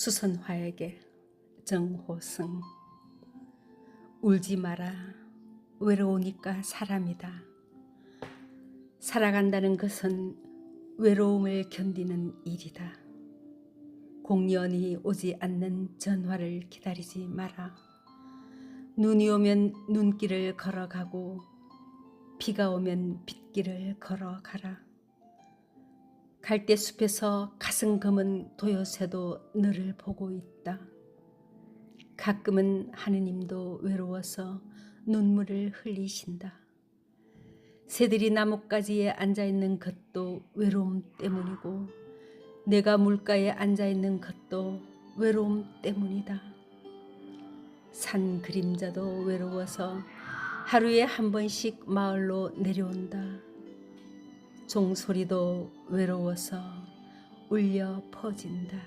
수선화에게 정호승. 울지 마라. 외로우니까 사람이다. 살아간다는 것은 외로움을 견디는 일이다. 공연이 오지 않는 전화를 기다리지 마라. 눈이 오면 눈길을 걸어가고 비가 오면 빗길을 걸어가라. 갈대숲에서 가슴 검은 도요새도 너를 보고 있다. 가끔은 하느님도 외로워서 눈물을 흘리신다. 새들이 나뭇가지에 앉아있는 것도 외로움 때문이고 내가 물가에 앉아있는 것도 외로움 때문이다. 산 그림자도 외로워서 하루에 한 번씩 마을로 내려온다. 종소리도 외로워서 울려 퍼진다.